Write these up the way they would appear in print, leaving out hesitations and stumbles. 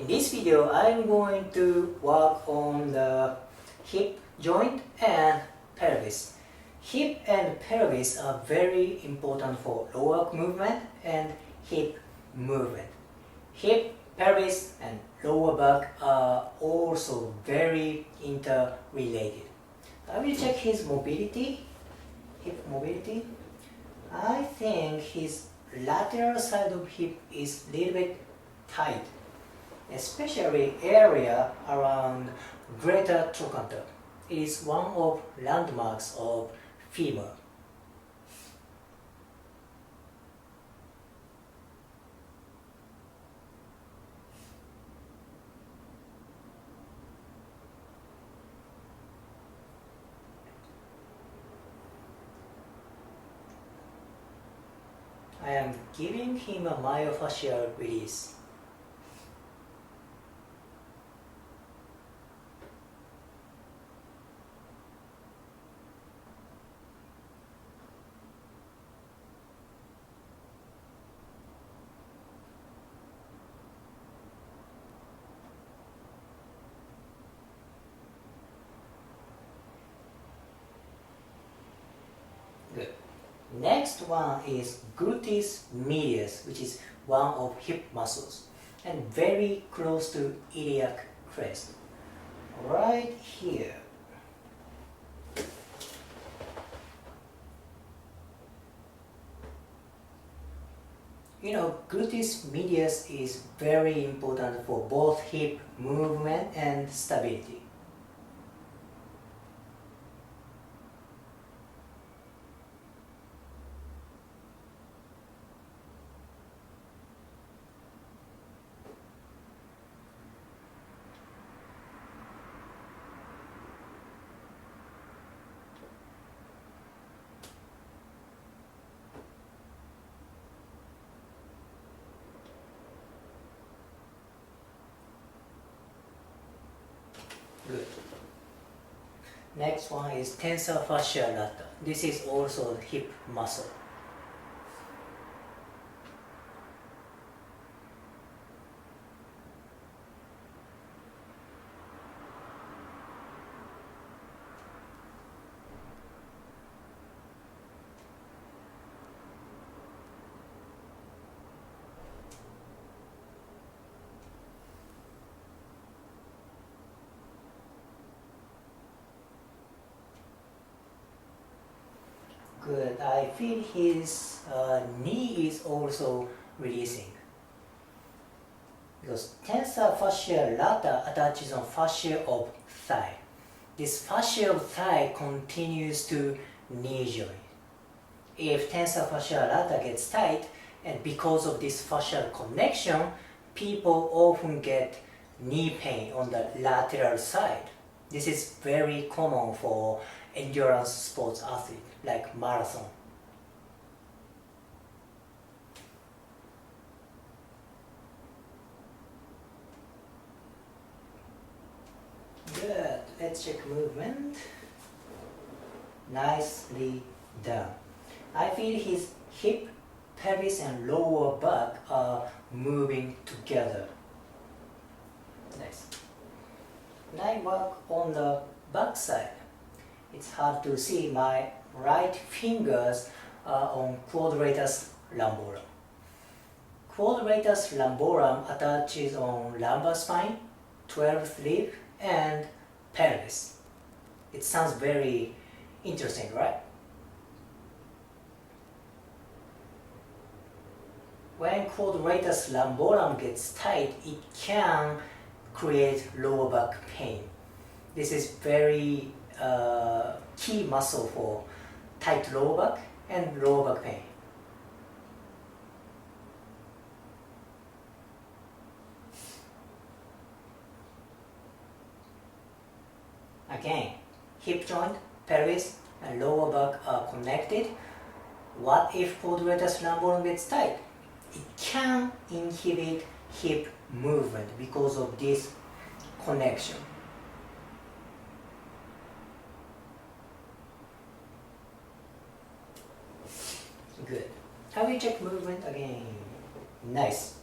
In this video, I'm going to work on the hip joint and pelvis. Hip and pelvis are very important for lower back movement and hip movement. Hip, pelvis, and lower back are also very interrelated. I will check his mobility, hip mobility. I think his lateral side of hip is a little bit tight, especially area around greater trochanter. It is one of landmarks of femur. I am giving him a myofascial release. Good. Next one is gluteus medius, which is one of hip muscles and very close to iliac crest. Right here. You know, gluteus medius is very important for both hip movement and stability. Good. Next one is tensor fascia lata. This is also hip muscle. Good. I feel his knee is also releasing. Because tensor fascia lata attaches on fascia of thigh. This fascia of thigh continues to knee joint. If tensor fascia lata gets tight, and because of this fascial connection, people often get knee pain on the lateral side. This is very common for endurance sports athletes like marathon. Good. Let's check movement. Nicely done. I feel his hip, pelvis, and lower back are moving together. Nice. Now I work on the back side. It's hard to see, my right fingers are on quadratus lumborum. Quadratus lumborum attaches on lumbar spine, 12th rib, and pelvis. It sounds very interesting, right? When quadratus lumborum gets tight, it can create lower back pain. This is very key muscle for tight lower back and lower back pain. Again, hip joint, pelvis, and lower back are connected. What if quadratus lumborum gets tight? It can inhibit hip movement because of this connection. Good. How we check movement again? Nice.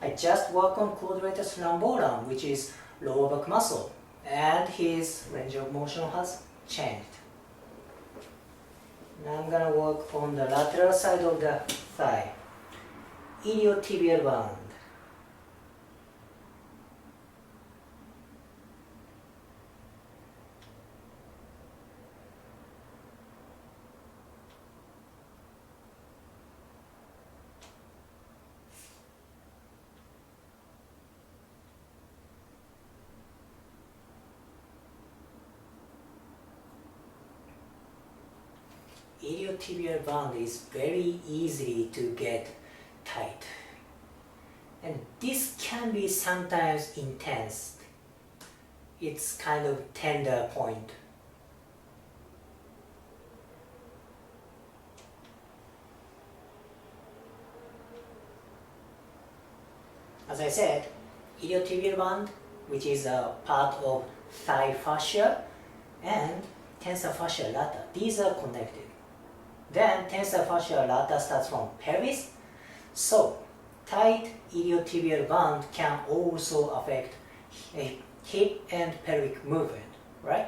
I just work on quadratus lumborum, which is lower back muscle, and his range of motion has changed. Now I'm gonna work on the lateral side of the thigh, iliotibial band. Iliotibial band is very easy to get tight, and this can be sometimes intense. It's kind of tender point. As I said, iliotibial band, which is a part of thigh fascia, and tensor fascia lata, these are connected. Then tensor fascia lata starts from pelvis, so tight iliotibial band can also affect hip and pelvic movement, right?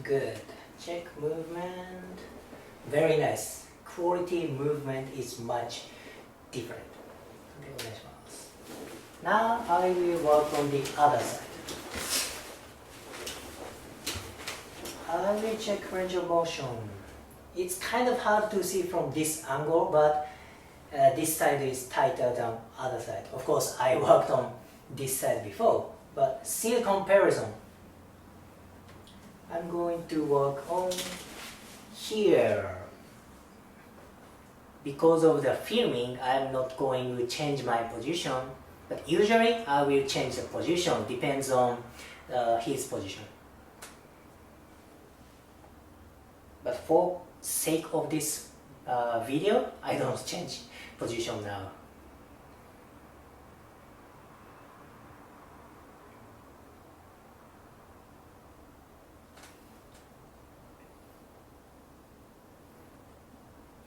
Good. Check movement. Very nice. Quality movement is much different. Now I will work on the other side. I will check range of motion. It's kind of hard to see from this angle, but this side is tighter than other side. Of course, I worked on this side before, but still comparison. I'm going to work on here. Because of the filming, I'm not going to change my position, but usually I will change the position, depends on his position. But for sake of this video, I don't change position now.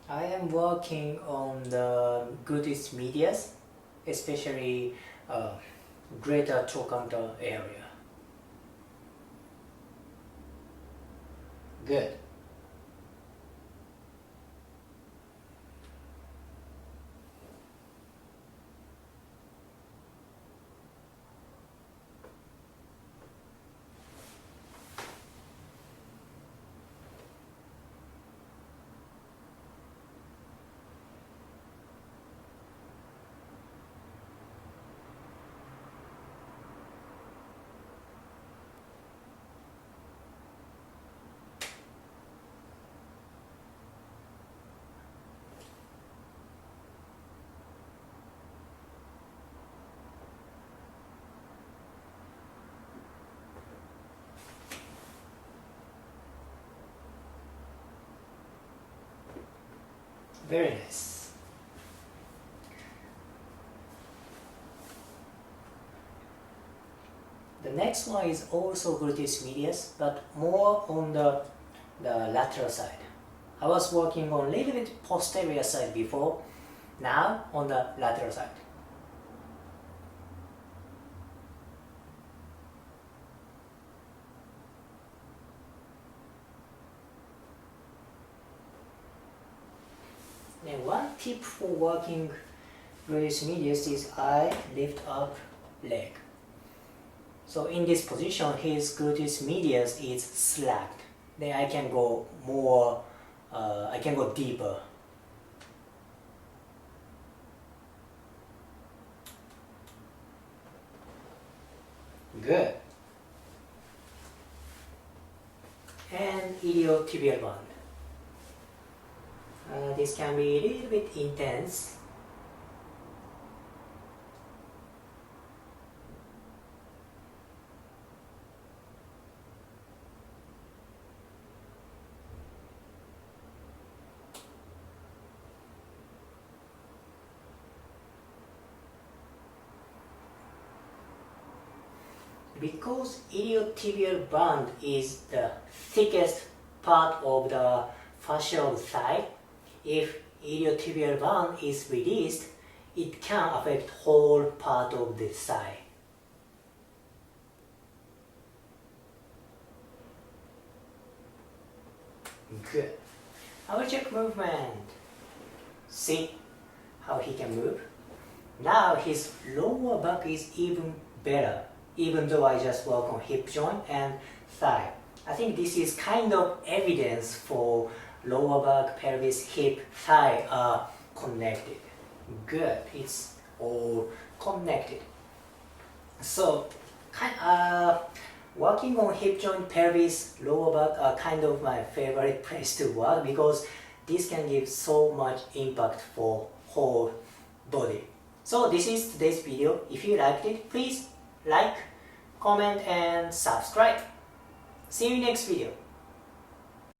I am working on the gluteus medius, especially greater trochanter area. Good. Very nice. The next one is also gluteus medius, but more on the lateral side. I was working on a little bit posterior side before, now on the lateral side. And one tip for working gluteus medius is I lift up leg. So in this position, his gluteus medius is slacked. Then I can go more, I can go deeper. Good. And iliotibial band. This can be a little bit intense. because iliotibial band is the thickest part of the fascia of the thigh, if iliotibial band is released, it can affect whole part of the thigh. Good. I will check movement. See how he can move? Now his lower back is even better, even though I just work on hip joint and thigh. I think this is kind of evidence for lower back, pelvis, hip, thigh are connected. Good, it's all connected. So, working on hip joint, pelvis, lower back are kind of my favorite place to work because this can give so much impact for whole body. So this is today's video. If you liked it, please like, comment and subscribe. See you in next video.